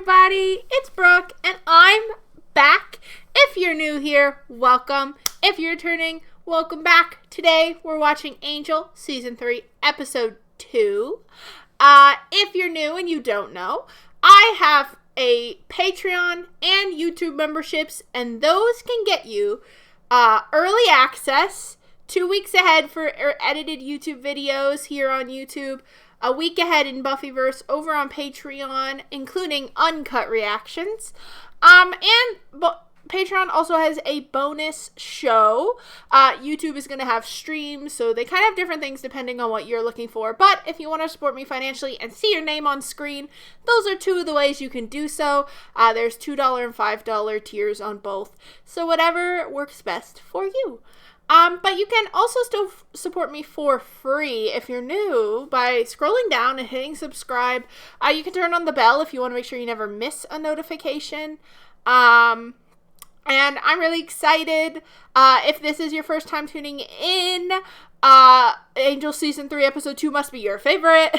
everybody, it's Brooke, and I'm back. If you're new here, welcome. If you're returning, welcome back. Today, we're watching Angel, Season 3, Episode 2. If you're new and you don't know, I have a Patreon and YouTube memberships, and those can get you early access 2 weeks ahead for edited YouTube videos here on YouTube, a week ahead in Buffyverse over on Patreon, including uncut reactions. Patreon also has a bonus show. YouTube is going to have streams, so they kind of have different things depending on what you're looking for. But if you want to support me financially and see your name on screen, those are two of the ways you can do so. There's $2 and $5 tiers on both, so whatever works best for you. But you can also still support me for free if you're new by scrolling down and hitting subscribe. You can turn on the bell if you want to make sure you never miss a notification. And I'm really excited. If this is your first time tuning in, Angel Season 3 Episode 2 must be your favorite.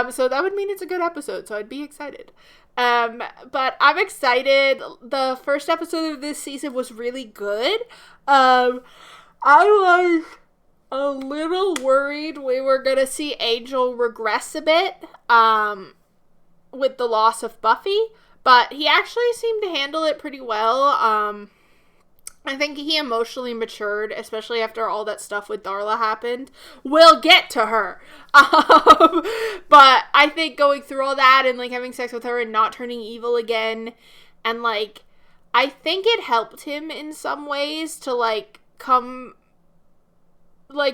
So that would mean it's a good episode, so I'd be excited. But I'm excited. The first episode of this season was really good. I was a little worried we were going to see Angel regress a bit, with the loss of Buffy, but he actually seemed to handle it pretty well. I think he emotionally matured, especially after all that stuff with Darla happened. We'll get to her. But I think going through all that and, having sex with her and not turning evil again, and, I think it helped him in some ways to,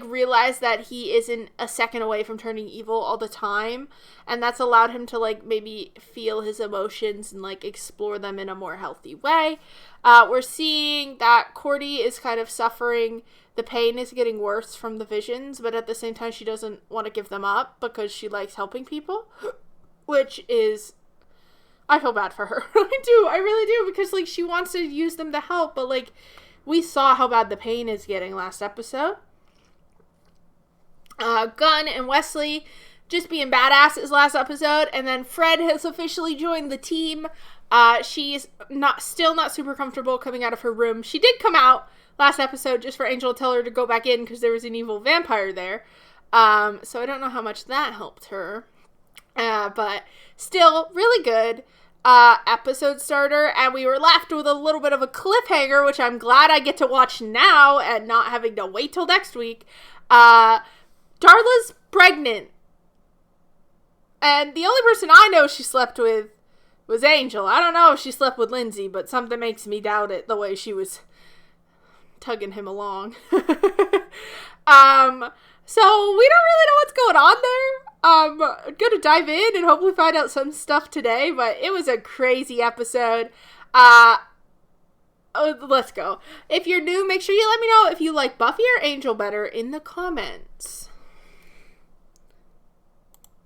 realize that he isn't a second away from turning evil all the time, and that's allowed him to, maybe feel his emotions and, explore them in a more healthy way. We're seeing that Cordy is kind of suffering. The pain is getting worse from the visions, but at the same time, she doesn't want to give them up because she likes helping people, which is... I feel bad for her. I really do, because, she wants to use them to help, but, we saw how bad the pain is getting last episode. Gunn and Wesley just being badasses last episode, and then Fred has officially joined the team. She's still not super comfortable coming out of her room. She did come out last episode just for Angel to tell her to go back in because there was an evil vampire there. So I don't know how much that helped her. But still really good episode starter, and we were left with a little bit of a cliffhanger, which I'm glad I get to watch now and not having to wait till next week. Darla's pregnant, and the only person I know she slept with was Angel. I don't know if she slept with Lindsay, but something makes me doubt it, the way she was tugging him along. So we don't really know what's going on there. I'm gonna dive in and hopefully find out some stuff today, but it was a crazy episode. Let's go. If you're new, make sure you let me know if you like Buffy or Angel better in the comments.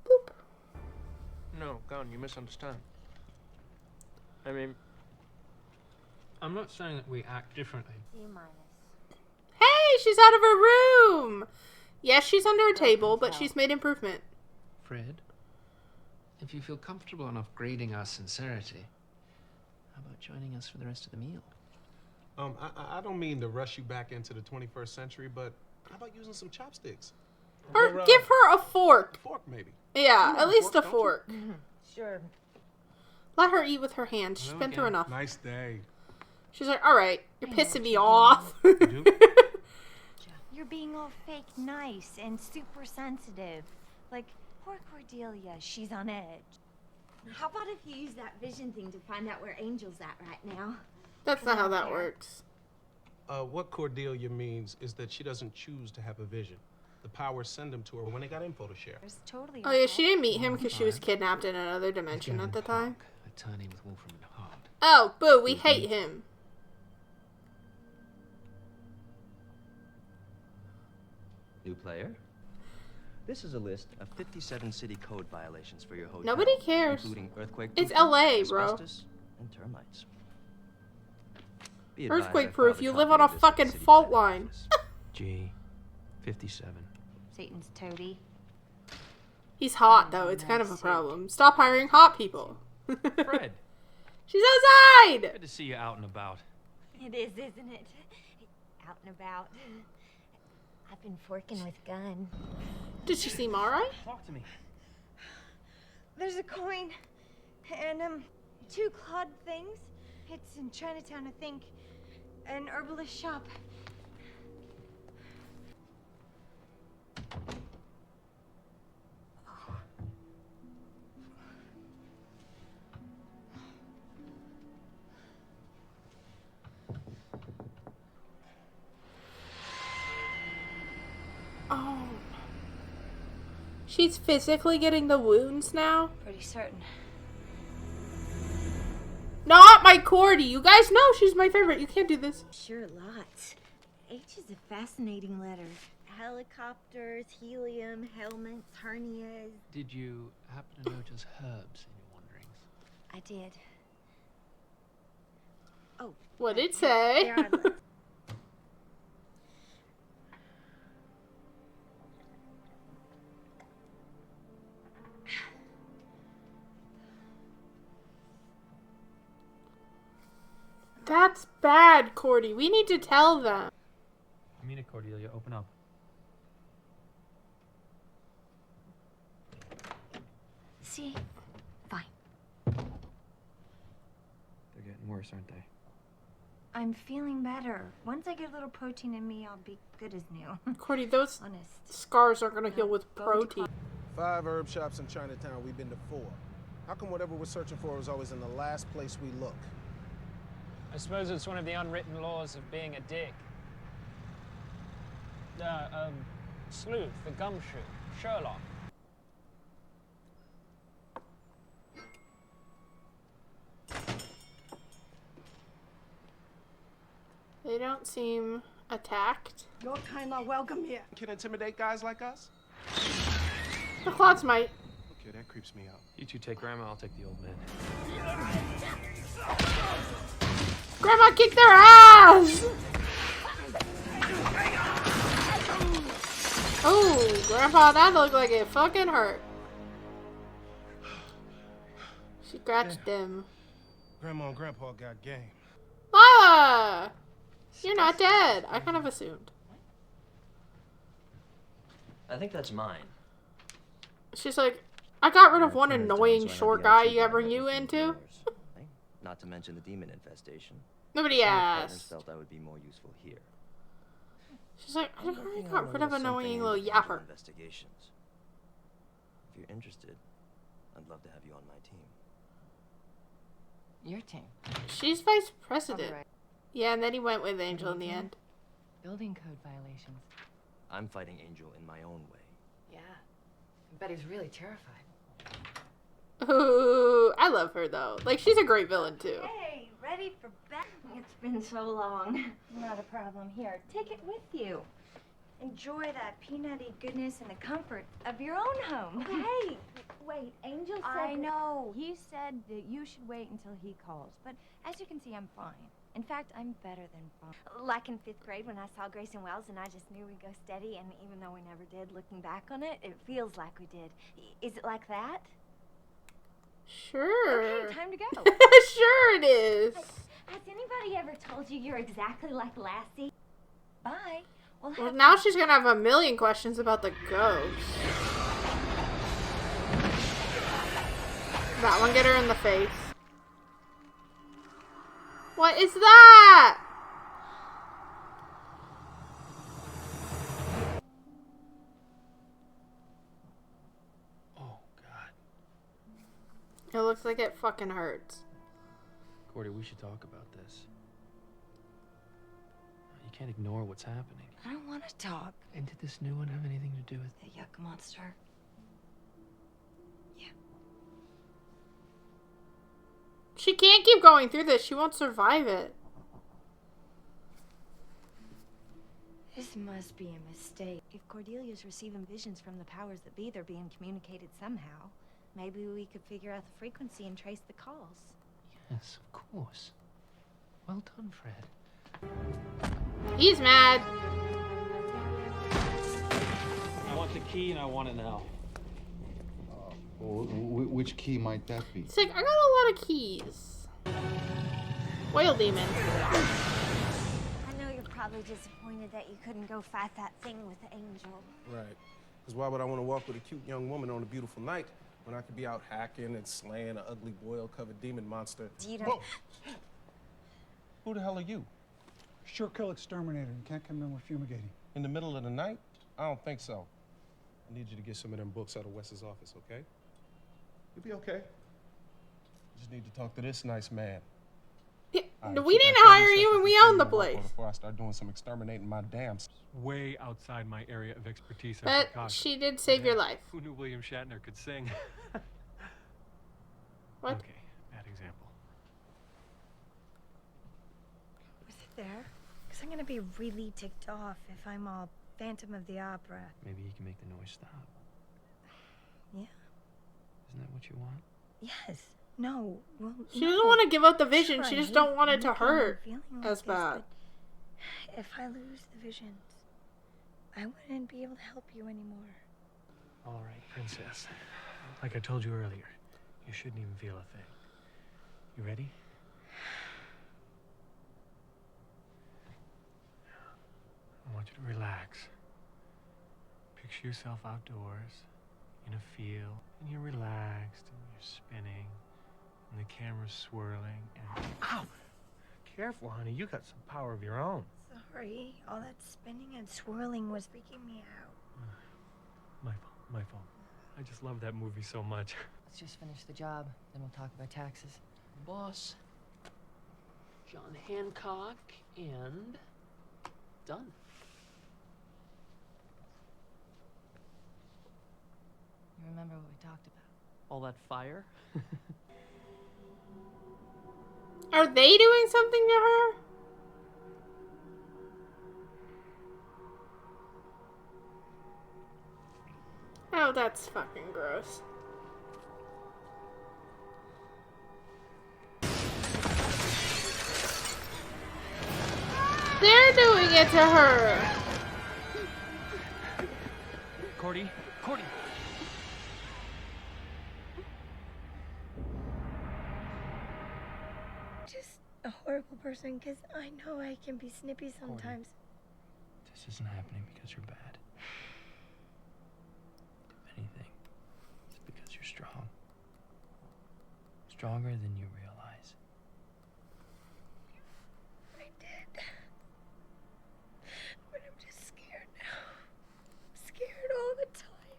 Boop. No, Gunn, you misunderstand. I mean, I'm not saying that we act differently. Hey, she's out of her room! Yes, she's under a table, but she's made improvement. Fred, if you feel comfortable enough grading our sincerity, how about joining us for the rest of the meal? I don't mean to rush you back into the 21st century, but how about using some chopsticks? Or give her a fork. A fork, maybe. Yeah, at least a fork. Sure. Let her eat with her hands. She's been through enough. Nice day. She's like, alright, you're pissing me off. You're being all fake nice and super sensitive. Poor Cordelia, she's on edge. How about if you use that vision thing to find out where Angel's at right now? That's not how that works. What Cordelia means is that she doesn't choose to have a vision. The powers send them to her when they got info to share. Totally. Oh yeah, she didn't meet him because she was kidnapped in another dimension at the time. Attorney with Wolfram and Hart. Oh, boo, we hate him. New player? This is a list of 57 city code violations for your hotel. Nobody cares. Including earthquake It's proof, LA, bro. asbestos, and termites. Be advised, Earthquake I've proof, filed a you copy live on a of this at the fucking city fault planning line. office. G. 57. Satan's toady. He's hot, though. It's kind of a problem. Stop hiring hot people. Fred, She's outside! good to see you out and about. It is, isn't it? Out and about. I've been forking with gun. Did she seem alright? Talk to me. There's a coin and 2 clawed things. It's in Chinatown, I think. An herbalist shop. Oh. She's physically getting the wounds now? Pretty certain. Not my Cordy. You guys know she's my favorite. You can't do this. Sure, lots. H is a fascinating letter. Helicopters, helium, helmets, hernias. Did you happen to notice herbs in your wanderings? I did. Oh. What did it say? There are lists. That's bad, Cordy. We need to tell them. I mean it, Cordelia. Open up. See? Fine. They're getting worse, aren't they? I'm feeling better. Once I get a little protein in me, I'll be good as new. Cordy, those Honest. scars are gonna heal with protein. 5 herb shops in Chinatown. We've been to 4. How come whatever we're searching for is always in the last place we look? I suppose it's one of the unwritten laws of being a dick. Sleuth, the gumshoe, Sherlock. They don't seem attacked. Your kind are welcome here. Can intimidate guys like us? The clots might. Okay, that creeps me out. You two take Grandma, I'll take the old man. Grandma kicked their ass! Oh, Grandpa, that looked like it fucking hurt. She scratched him. Grandma and Grandpa got game. Lilah! You're not dead. I kind of assumed. I think that's mine. She's like, I got rid of one Parents annoying don't, so I short have guy the you ever IT knew budget into. for years. Not to mention the demon infestation. Nobody Some of the partners asked. felt I would be more useful here. She's like, I Working already on got a rid of little annoying something little in yapper. investigations. If you're interested, I'd love to have you on my team. Your team. She's vice president. Alright. Yeah, and then he went with Angel in the end. Building code violations. I'm fighting Angel in my own way. Yeah. I bet he's really terrified. Ooh, I love her though. Like, she's a great villain too. Hey, ready for bed? It's been so long. Not a problem. Here, take it with you. Enjoy that peanutty goodness and the comfort of your own home. Hey, wait, Angel said I that- know. He said that you should wait until he calls. But as you can see, I'm fine. In fact, I'm better than fine. Like in 5th grade when I saw Grayson Wells and I just knew we'd go steady, and even though we never did, looking back on it, it feels like we did. Is it like that? Sure. Okay, time to go. Sure it is. Has anybody ever told you you're exactly like Lassie? Bye. We'll Well, have now she's gonna have a million questions about the ghost. That one get her in the face. What is that? Oh, God. It looks like it fucking hurts. Cordy, we should talk about this. You can't ignore what's happening. I don't want to talk. And did this new one have anything to do with The yuck monster. She can't keep going through this. She won't survive it. This must be a mistake. If Cordelia's receiving visions from the powers that be, they're being communicated somehow. Maybe we could figure out the frequency and trace the calls. Yes, of course. Well done, Fred. He's mad. I want the key and I want it now. Well, which key might that be? It's like, I got a lot of keys. Whale demon. I know you're probably disappointed that you couldn't go fight that thing with Angel. Right. Because why would I want to walk with a cute young woman on a beautiful night when I could be out hacking and slaying an ugly boil-covered demon monster? Whoa. Who the hell are you? Sure kill exterminator. You can't come in with fumigating. In the middle of the night? I don't think so. I need you to get some of them books out of Wes's office, okay? You'll be okay. Just need to talk to this nice man. Yeah, Right, we keep didn't that 30 hire you seconds and we between own the you and Rocco place. Before I start doing some exterminating my dams. Way outside my area of expertise. But she did save your life. Who knew William Shatner could sing? What? Okay, bad example. Was it there? Because I'm going to be really ticked off if I'm all Phantom of the Opera. Maybe you can make the noise stop. Yeah. Isn't that what you want? Yes. No. Well, She doesn't want to give up the vision. Sure, she I just hate don't want it to making you hurt feeling like as this, bad. but if I lose the visions, I wouldn't be able to help you anymore. All right, princess. Like I told you earlier, you shouldn't even feel a thing. You ready? I want you to relax. Picture yourself outdoors, in a field, and you're relaxed, and you're spinning, and the camera's swirling, and... Ow! Careful, honey, you got some power of your own. Sorry, all that spinning and swirling was freaking me out. My fault. I just love that movie so much. Let's just finish the job, then we'll talk about taxes. Boss. John Hancock and done. You remember what we talked about? All that fire? Are they doing something to her? Oh, that's fucking gross. They're doing it to her. Cordy? Cordy! Just a horrible person, because I know I can be snippy sometimes. This isn't happening because you're bad. If anything, it's because you're strong. Stronger than you realize. I did. But I'm just scared now. I'm scared all the time.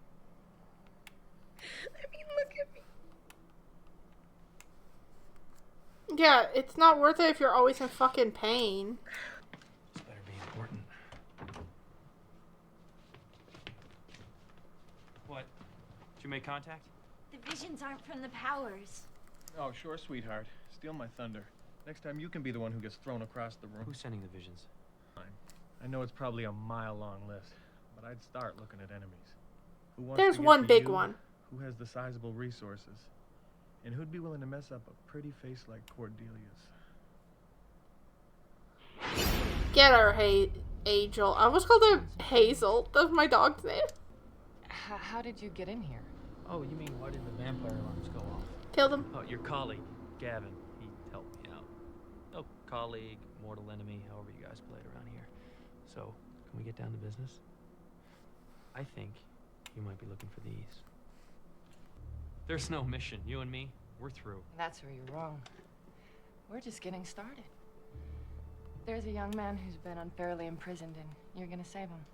I mean, look at me. Yeah, it's not worth it if you're always in fucking pain. This better be important. What? Did you make contact? The visions aren't from the powers. Oh, sure, sweetheart. Steal my thunder. Next time you can be the one who gets thrown across the room. Who's sending the visions? I know it's probably a mile-long list, but I'd start looking at enemies. Who wants There's to get one to big you? one. Who has the sizable resources? And who'd be willing to mess up a pretty face like Cordelia's? Get her, Angel. I almost called her Hazel. That's my dog's name. How did you get in here? Oh, you mean why did the vampire alarms go off? Killed him. Oh, your colleague, Gavin. He helped me out. Oh, colleague, mortal enemy, however you guys play it around here. So, can we get down to business? I think you might be looking for these. There's no mission. You and me, we're through. That's where you're wrong. We're just getting started. There's a young man who's been unfairly imprisoned, and you're gonna save him.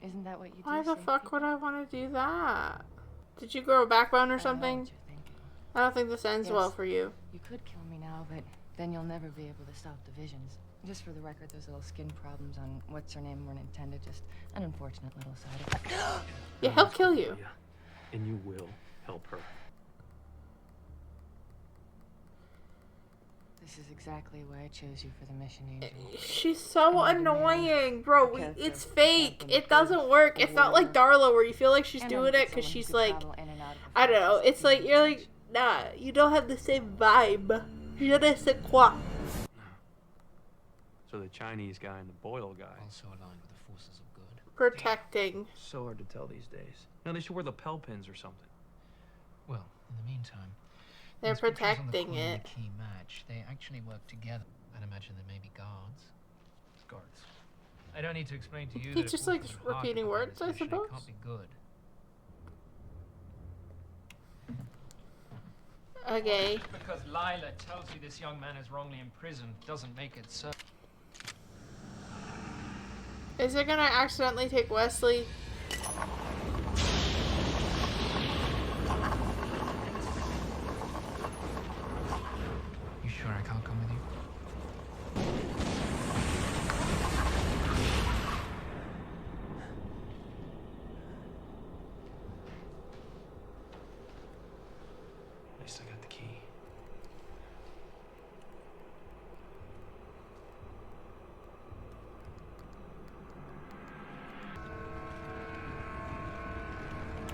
Isn't that what you do? Why the save fuck people? would I want to do that? Did you grow a backbone or something? I don't think this ends well for you. You could kill me now, but then you'll never be able to stop the visions. Just for the record, those little skin problems on what's her name weren't intended, just an unfortunate little side effect. Yeah, he'll kill you. And you will help her. This is exactly why I chose you for the mission, Angel. She's so annoying, bro. It's fake. It doesn't work. It's not like Darla where you feel like she's doing it because she's like, I don't know. It's like, you're like, nah, you don't have the same vibe. Je ne sais quoi. So the Chinese guy and the Boyle guy. Also aligned with the forces of good. Protecting. So hard to tell these days. No, they should wear the lapel pins or something. Well, in the meantime, They're these pictures on the protecting coin and it. the key match. They actually work together. I'd imagine there may be guards. Guards. I don't need to explain to you He's that just if like Wolf was hard to repeating put on words, this I mission, suppose. It can't be good. Okay. Just because Lilah tells you this young man is wrongly imprisoned doesn't make it so. Is it gonna accidentally take Wesley? You sure I can't come with you? At least I got the key.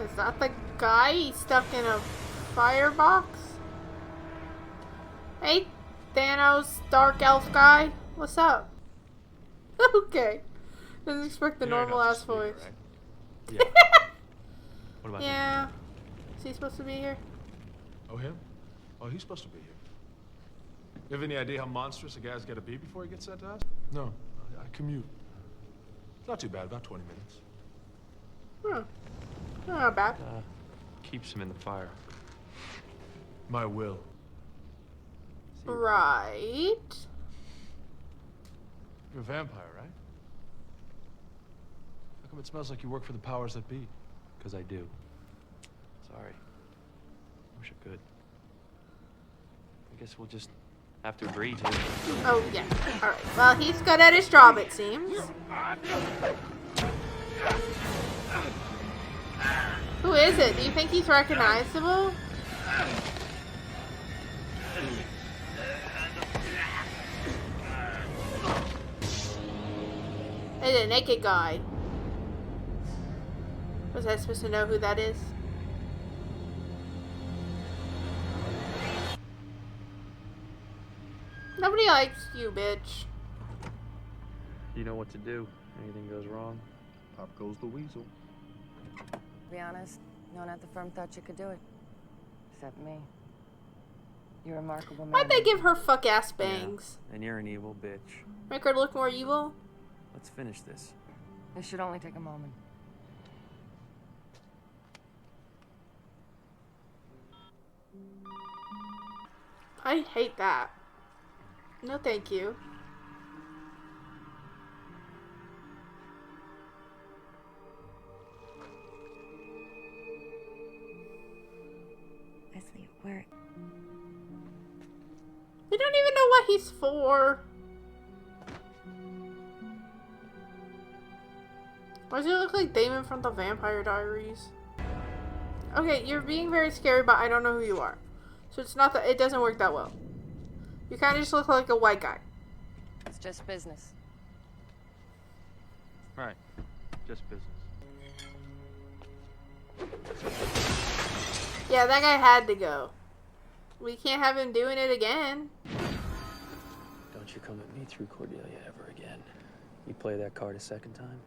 Is that the guy he's stuck in a firebox? Hey, Thanos, dark elf guy. What's up? Okay. Didn't expect the You know you're normal not ass supposed voice. to be here, right? Yeah. What about him? Yeah. Is he supposed to be here? Oh, him? Oh, he's supposed to be here. You have any idea how monstrous a guy's got to be before he gets sent to us? No, I commute. It's not too bad, about 20 minutes. Not bad. Keeps him in the fire. My will. Right. You're a vampire, right? How come it smells like you work for the powers that be? Because I do. Sorry. Wish I could. I guess we'll just have to agree to it. Oh, yeah. Alright. Well, he's good at his job, it seems. Who is it? Do you think he's recognizable? It's a naked guy. Was I supposed to know who that is? Nobody likes you, bitch. You know what to do. Anything goes wrong, Pop goes the weasel. To be honest, no one at the firm thought you could do it. Except me. You're a remarkable man. Why'd they give her fuck ass bangs? Yeah, and you're an evil bitch. Make her look more evil? Let's finish this. This should only take a moment. I hate that. No thank you. Wesley, where? We don't even know what he's for. Why does he look like Damon from the Vampire Diaries? Okay, you're being very scary, but I don't know who you are. So it's not that, it doesn't work that well. You kind of just look like a white guy. It's just business. Right. Just business. Yeah, that guy had to go. We can't have him doing it again. Don't you come at me through Cordelia ever again. You play that card a second time,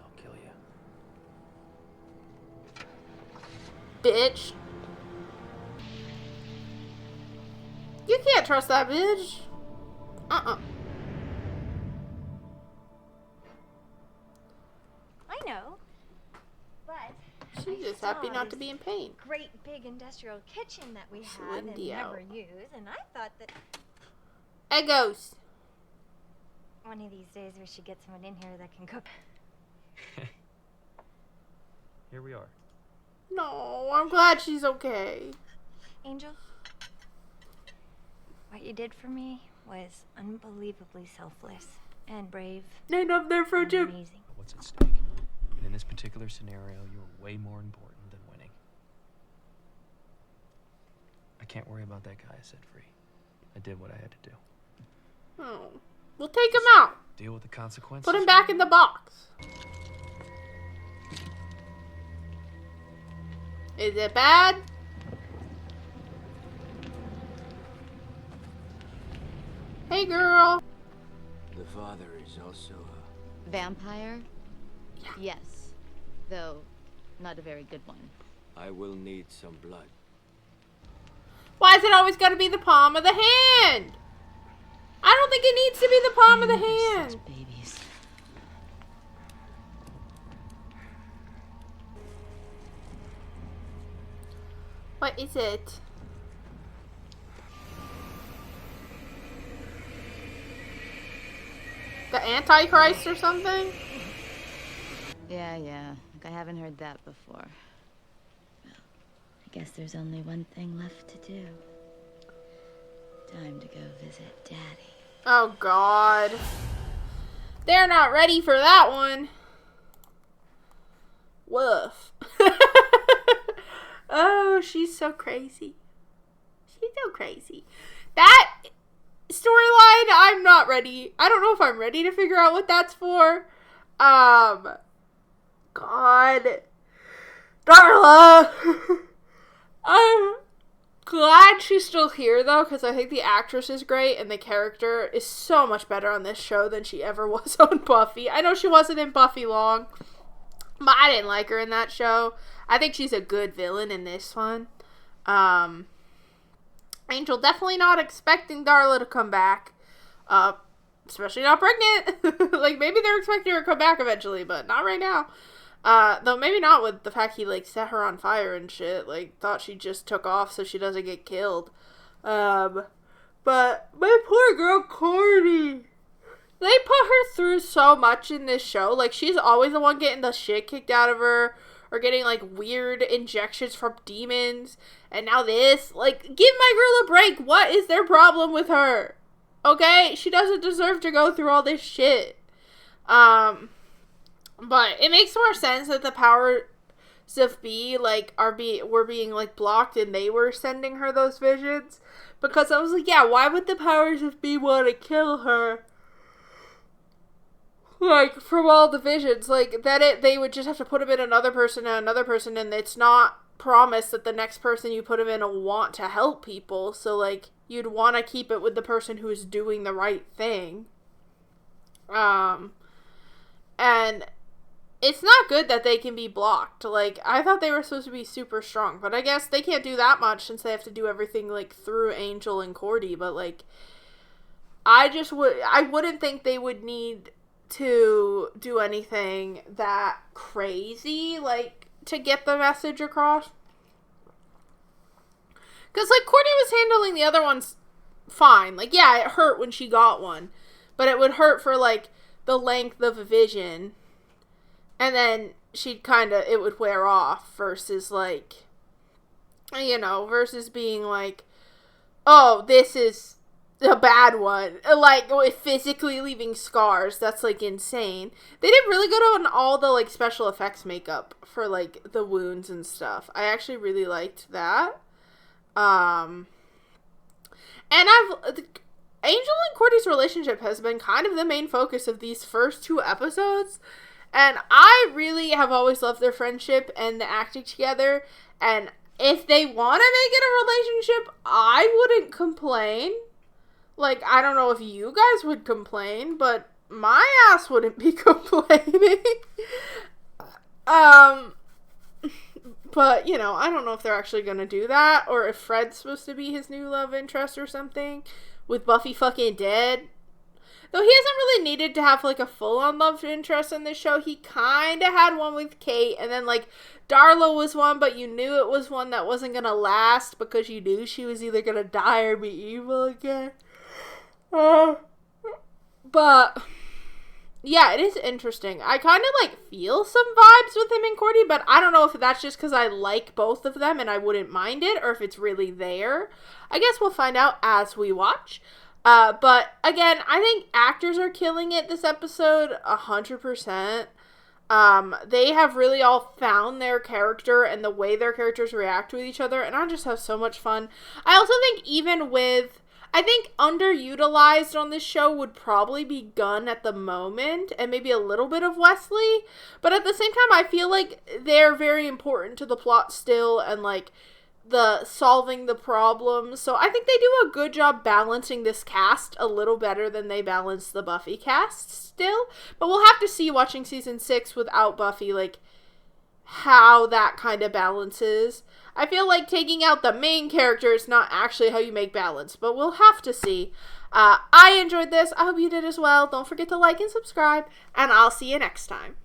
I'll kill you. Bitch. You can't trust that bitch. Uh-uh. I know. But She's just happy not to be in pain. great big industrial kitchen that we have and Windy never out. use, and I thought that Eggos. one of these days we should get someone in here that can cook. Here we are. No, I'm glad she's okay. Angel, what you did for me was unbelievably selfless and brave. And I'm there for and you. amazing. What's at stake? And in this particular scenario, you're way more important than winning. I can't worry about that guy I set free. I did what I had to do. Oh. We'll take him out. Deal with the consequences. Put him back in the box. Is it bad? Hey, girl. The father is also a... Vampire? Yeah. Yes. Though, not a very good one. I will need some blood. Why is it always got to be the palm of the hand? I don't think it needs to be the palm of the hand. Babies. What is it? The Antichrist or something? Yeah. Like I haven't heard that before. Well, I guess there's only one thing left to do. Time to go visit Daddy. Oh, God. They're not ready for that one. Woof. Oh, she's so crazy. She's so crazy. That storyline, I'm not ready. I don't know if I'm ready to figure out what that's for. God. Darla. I'm glad she's still here, though, because I think the actress is great, and the character is so much better on this show than she ever was on Buffy. I know she wasn't in Buffy long, but I didn't like her in that show. I think she's a good villain in this one. Angel definitely not expecting Darla to come back. Especially not pregnant. Like, maybe they're expecting her to come back eventually, but not right now. Though maybe not with the fact he, like, set her on fire and shit. Like, thought she just took off so she doesn't get killed. But my poor girl Cordy. They put her through so much in this show. Like, she's always the one getting the shit kicked out of her. Or getting, like, weird injections from demons. And now this. Like, give my girl a break. What is their problem with her? Okay? She doesn't deserve to go through all this shit. But it makes more sense that the powers of B, like, were being, like, blocked and they were sending her those visions. Because I was like, yeah, why would the powers of B want to kill her? Like, from all the visions, like, they would just have to put him in another person, and it's not promised that the next person you put him in will want to help people, so, like, you'd want to keep it with the person who's doing the right thing. And it's not good that they can be blocked. Like, I thought they were supposed to be super strong, but I guess they can't do that much since they have to do everything, like, through Angel and Cordy, but, like, I wouldn't think they would need to do anything that crazy, like, to get the message across. Because, like, Cordy was handling the other ones fine. Like, yeah, it hurt when she got one. But it would hurt for, like, the length of a vision. And then it would wear off versus, like, versus being like, oh, this is a bad one. Like, physically leaving scars. That's, like, insane. They did really good on all the, like, special effects makeup for, like, the wounds and stuff. I actually really liked that. And Angel and Cordy's relationship has been kind of the main focus of these first 2 episodes. And I really have always loved their friendship and the acting together. And if they want to make it a relationship, I wouldn't complain. Like, I don't know if you guys would complain, but my ass wouldn't be complaining. But, I don't know if they're actually going to do that, or if Fred's supposed to be his new love interest or something, with Buffy fucking dead. Though he hasn't really needed to have, like, a full-on love interest in this show. He kind of had one with Kate, and then, like, Darla was one, but you knew it was one that wasn't going to last, because you knew she was either going to die or be evil again. But yeah, it is interesting. I kind of, like, feel some vibes with him and Cordy, but I don't know if that's just because I like both of them and I wouldn't mind it, or if it's really there. I guess we'll find out as we watch. But again, I think actors are killing it this episode 100%. They have really all found their character and the way their characters react with each other, and I just have so much fun. I also think I think underutilized on this show would probably be Gunn at the moment, and maybe a little bit of Wesley, but at the same time, I feel like they're very important to the plot still, and, like, the solving the problems, so I think they do a good job balancing this cast a little better than they balance the Buffy cast still, but we'll have to see watching season 6 without Buffy, like, how that kind of balances. I feel like taking out the main character is not actually how you make balance, but we'll have to see. I enjoyed this. I hope you did as well. Don't forget to like and subscribe, and I'll see you next time.